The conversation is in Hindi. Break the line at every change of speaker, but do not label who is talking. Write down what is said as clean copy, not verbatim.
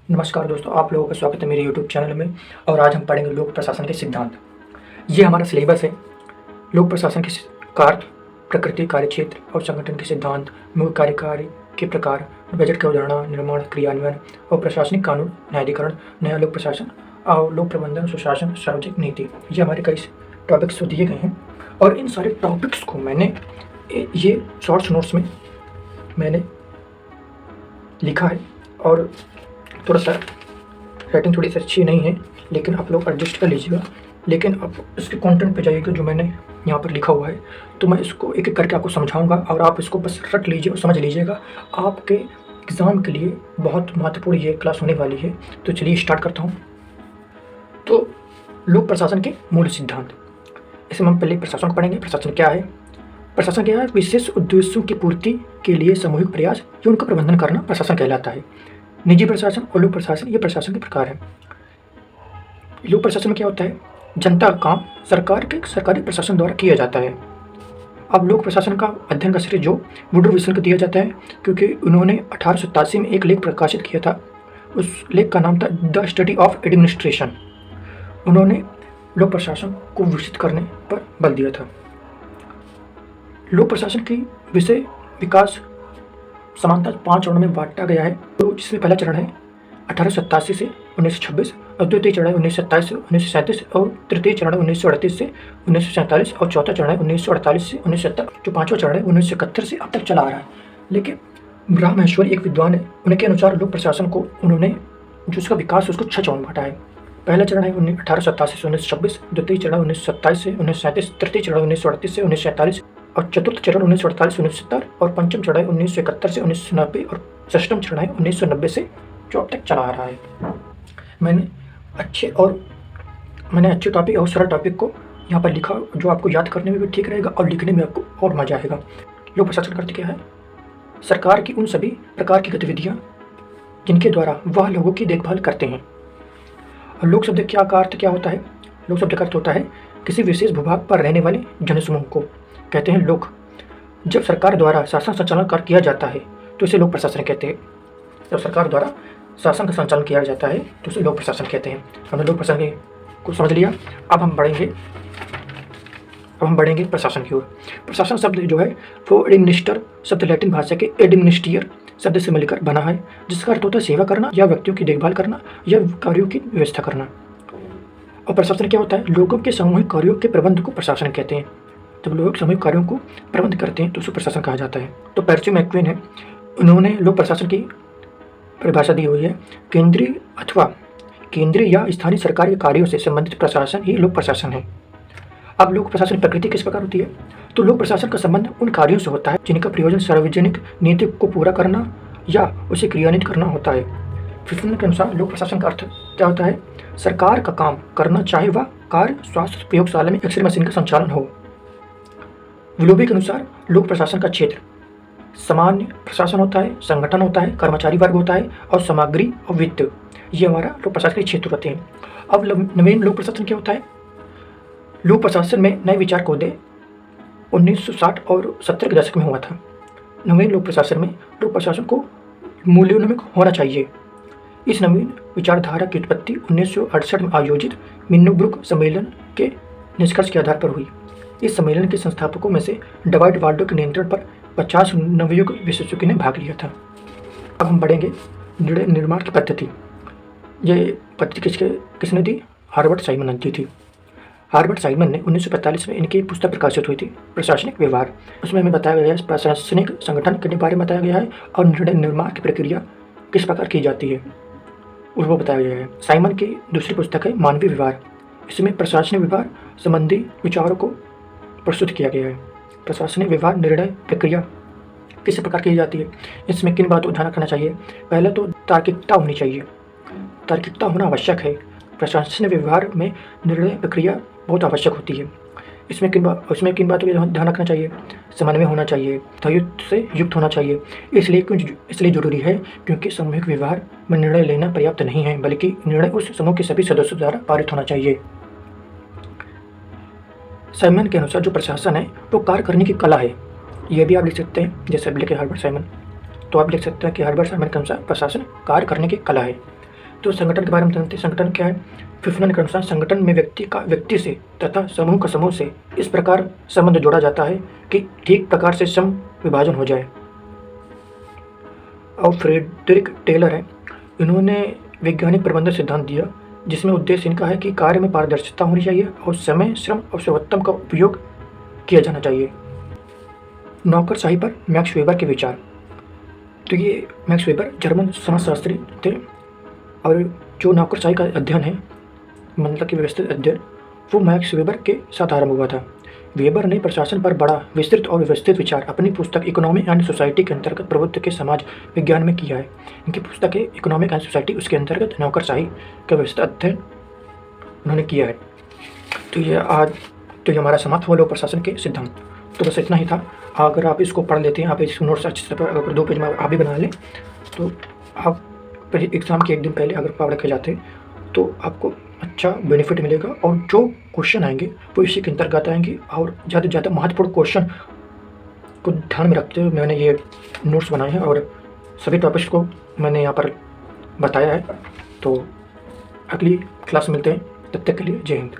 नमस्कार दोस्तों, आप लोगों का स्वागत है मेरे यूट्यूब चैनल में। और आज हम पढ़ेंगे लोक प्रशासन के सिद्धांत। ये हमारा सिलेबस है। लोक प्रशासन के कार्य, प्रकृति, कार्यक्षेत्र और संगठन के सिद्धांत, मुख्य कार्यकारी के प्रकार, बजट की अवधारणा, निर्माण, क्रियान्वयन और प्रशासनिक कानून, न्यायाधिकरण, नया लोक प्रशासन और लोक प्रबंधन, सुशासन, सार्वजनिक नीति। ये हमारे कई टॉपिक्स दिए गए हैं और इन सारे टॉपिक्स को मैंने ये शॉर्ट्स नोट्स में मैंने लिखा है। और थोड़ा सा राइटिंग थोड़ी सी अच्छी नहीं है, लेकिन आप लोग एडजस्ट कर लीजिएगा। लेकिन आप इसके कंटेंट पे जाइएगा जो मैंने यहाँ पर लिखा हुआ है, तो मैं इसको एक एक करके आपको समझाऊंगा और आप इसको बस रट लीजिए और समझ लीजिएगा। आपके एग्ज़ाम के लिए बहुत महत्वपूर्ण ये क्लास होने वाली है। तो चलिए स्टार्ट करता हूँ। तो लोक प्रशासन के मूल सिद्धांत, इसमें हम पहले प्रशासन को पढ़ेंगे। प्रशासन क्या है? प्रशासन क्या है? विशेष उद्देश्यों की पूर्ति के लिए सामूहिक प्रयास या उनका प्रबंधन करना प्रशासन कहलाता है। निजी प्रशासन और लोक प्रशासन, ये प्रशासन के प्रकार हैं। लोक प्रशासन में क्या होता है? जनता का काम सरकारी प्रशासन द्वारा किया जाता है। अब लोक प्रशासन का अध्ययन का श्रेय जो वुडरो विल्सन को दिया जाता है, क्योंकि उन्होंने 1887 में एक लेख प्रकाशित किया था। उस लेख का नाम था द स्टडी ऑफ एडमिनिस्ट्रेशन। उन्होंने लोक प्रशासन को विकसित करने पर बल दिया था। लोक प्रशासन की विषय विकास समानता 5 चरणों में बांटा गया है। तो जिसमें पहला चरण है 1887 से 1926, और द्वितीय चरण है 1927 से 1937, और तृतीय चरण है 1938 से 1947, और चौथा चरण है 1948 से 1970। जो पांचवा चरण है 1971 से अब तक चला आ रहा है। लेकिन राम महेश्वरी एक विद्वान है, उनके अनुसार लोक प्रशासन को उन्होंने जो उसका विकास है उसको 6 चरण में बांटा है। पहला चरण है 1887 से 1926, द्वितीय चरण 1927 से 1937, तृतीय चरण 1938 से 1947, और चतुर्थ चरण 1948 से 1970, और पंचम चरण है 1971 से 1990, और षष्ठम चरण है 1990 से जो अब तक चला आ रहा है। मैंने अच्छे टॉपिक और सरल टॉपिक को यहाँ पर लिखा, जो आपको याद करने में भी ठीक रहेगा और लिखने में आपको और मजा आएगा। लोक प्रशासन करते क्या है? सरकार की उन सभी प्रकार की गतिविधियाँ जिनके द्वारा वह लोगों की देखभाल करते हैं। और लोक शब्द क्या का अर्थ क्या होता है? लोक शब्द का अर्थ होता है किसी विशेष भूभाग पर रहने वाले जनसमूह को कहते हैं लोक। जब सरकार द्वारा शासन संचालन कार्य किया जाता है तो इसे लोक प्रशासन कहते हैं। जब सरकार द्वारा शासन का संचालन किया जाता है तो उसे लोक प्रशासन कहते हैं। हमने लोक प्रशासन को समझ लिया। अब हम बढ़ेंगे प्रशासन की ओर। प्रशासन शब्द जो है वो एडमिनिस्टर शब्द लैटिन भाषा के एडमिनिस्टियर शब्द से मिलकर बना है, जिसका अर्थ होता है सेवा करना या व्यक्तियों की देखभाल करना या कार्यों की व्यवस्था करना। और प्रशासन क्या होता है? लोगों के सामूहिक कार्यों के प्रबंध को प्रशासन कहते हैं। जब लोग सामूहिक कार्यों को प्रबंध करते हैं तो उसे प्रशासन कहा जाता है। तो पर्सी मैक्वेन है, उन्होंने लोक प्रशासन की परिभाषा दी हुई है। केंद्रीय या स्थानीय सरकारी कार्यों से संबंधित प्रशासन ही लोक प्रशासन है। अब लोक प्रशासन की प्रकृति किस प्रकार होती है? तो लोक प्रशासन का संबंध उन कार्यों से होता है जिनका प्रयोजन सार्वजनिक नीति को पूरा करना या उसे क्रियान्वित करना होता है। फिफ्टन के अनुसार लोक प्रशासन का अर्थ क्या होता है? सरकार का काम करना, चाहे वह कार्य स्वास्थ्य प्रयोगशाला में एक्सरे मशीन का संचालन हो। विलोबी के अनुसार लोक प्रशासन का क्षेत्र सामान्य प्रशासन होता है, संगठन होता है, कर्मचारी वर्ग होता है और सामग्री और वित्त, ये हमारा लोक प्रशासन के क्षेत्र होते हैं। अब नवीन लोक प्रशासन क्या होता है? लोक प्रशासन में नए विचार को उदय 1960 और 70 के दशक में हुआ था। नवीन लोक प्रशासन में लोक प्रशासन को मूल्योन्मुख होना चाहिए। इस नवीन विचारधारा की उत्पत्ति 1968 में आयोजित मिन्नोब्रुक सम्मेलन के निष्कर्ष के आधार पर हुई। इस सम्मेलन के संस्थापकों में से डवाइट वाल्डो के नियंत्रण पर 50 नवयुग विशेषज्ञों ने भाग लिया था। अब हम बढ़ेंगे निर्माण की पद्धति। ये पद्धति किसने दी? हार्बर्ट साइमन ने दी थी। हार्बर्ट साइमन ने 1945 में इनकी पुस्तक प्रकाशित हुई थी, प्रशासनिक व्यवहार। उसमें हमें बताया गया है प्रशासनिक संगठन के बारे में बताया गया है और निर्माण की प्रक्रिया किस प्रकार की जाती है उसको बताया गया है। साइमन की दूसरी पुस्तक है मानवीय व्यवहार। इसमें प्रशासनिक व्यवहार संबंधी विचारों को प्रस्तुत किया गया है। प्रशासनिक व्यवहार निर्णय प्रक्रिया किस प्रकार की जाती है, इसमें किन बातों को ध्यान रखना चाहिए? पहले तो तार्किकता होनी चाहिए। तार्किकता होना आवश्यक है। प्रशासनिक व्यवहार में निर्णय प्रक्रिया बहुत आवश्यक होती है। इसमें किन बातों का ध्यान रखना चाहिए? समन्वय होना चाहिए, संयुक्त से युक्त होना चाहिए। इसलिए जरूरी है क्योंकि सामूहिक व्यवहार में निर्णय लेना पर्याप्त नहीं है, बल्कि निर्णय उस समूह के सभी सदस्यों द्वारा पारित होना चाहिए। साइमन के अनुसार जो प्रशासन है वो कार्य करने की कला है। यह भी आप लिख सकते हैं, जैसे लिखे हार्बर्ट साइमन, तो आप लिख सकते हैं कि हार्बर्ट साइमन के अनुसार प्रशासन कार्य करने की कला है। तो संगठन के बारे में जानते हैं। संगठन क्या है? फिफ्थन के अनुसार संगठन में व्यक्ति से तथा समूह का समूह से इस प्रकार संबंध जोड़ा जाता है कि ठीक प्रकार से सम विभाजन हो जाए। और फ्रेडरिक टेलर है, इन्होंने वैज्ञानिक प्रबंधन सिद्धांत दिया, जिसमें उद्देश्य इनका है कि कार्य में पारदर्शिता होनी चाहिए और समय, श्रम और सर्वोत्तम का उपयोग किया जाना चाहिए। नौकरशाही पर मैक्स वेबर के विचार। तो ये मैक्स वेबर जर्मन समाजशास्त्री थे, और जो नौकरशाही का अध्ययन है, मतलब कि व्यवस्थित अध्ययन, वो मैक्स वेबर के साथ आरंभ हुआ था। वेबर ने प्रशासन पर बड़ा विस्तृत और व्यवस्थित विचार अपनी पुस्तक इकोनॉमी एंड सोसाइटी के अंतर्गत प्रभुत्व के समाज विज्ञान में किया है। इनकी पुस्तक है इकोनॉमिक एंड सोसाइटी, उसके अंतर्गत नौकरशाही का व्यवस्थित अध्ययन उन्होंने किया है। तो ये हमारा समाप्त हुआ लोक प्रशासन के सिद्धांत। तो बस इतना ही था। अगर आप इसको पढ़ लेते हैं, आप इस नोट्स अच्छे से अगर 2 पेज में आप भी बना लें, तो आप एग्ज़ाम के 1 दिन पहले अगर पढ़ के जाते हैं तो आपको अच्छा बेनिफिट मिलेगा, और जो क्वेश्चन आएंगे वो इसी के अंतर्गत आएंगे। और ज़्यादा से ज़्यादा महत्वपूर्ण क्वेश्चन को ध्यान में रखते हुए मैंने ये नोट्स बनाए हैं, और सभी टॉपिक्स को मैंने यहाँ पर बताया है। तो अगली क्लास में मिलते हैं, तब तक के लिए जय हिंद।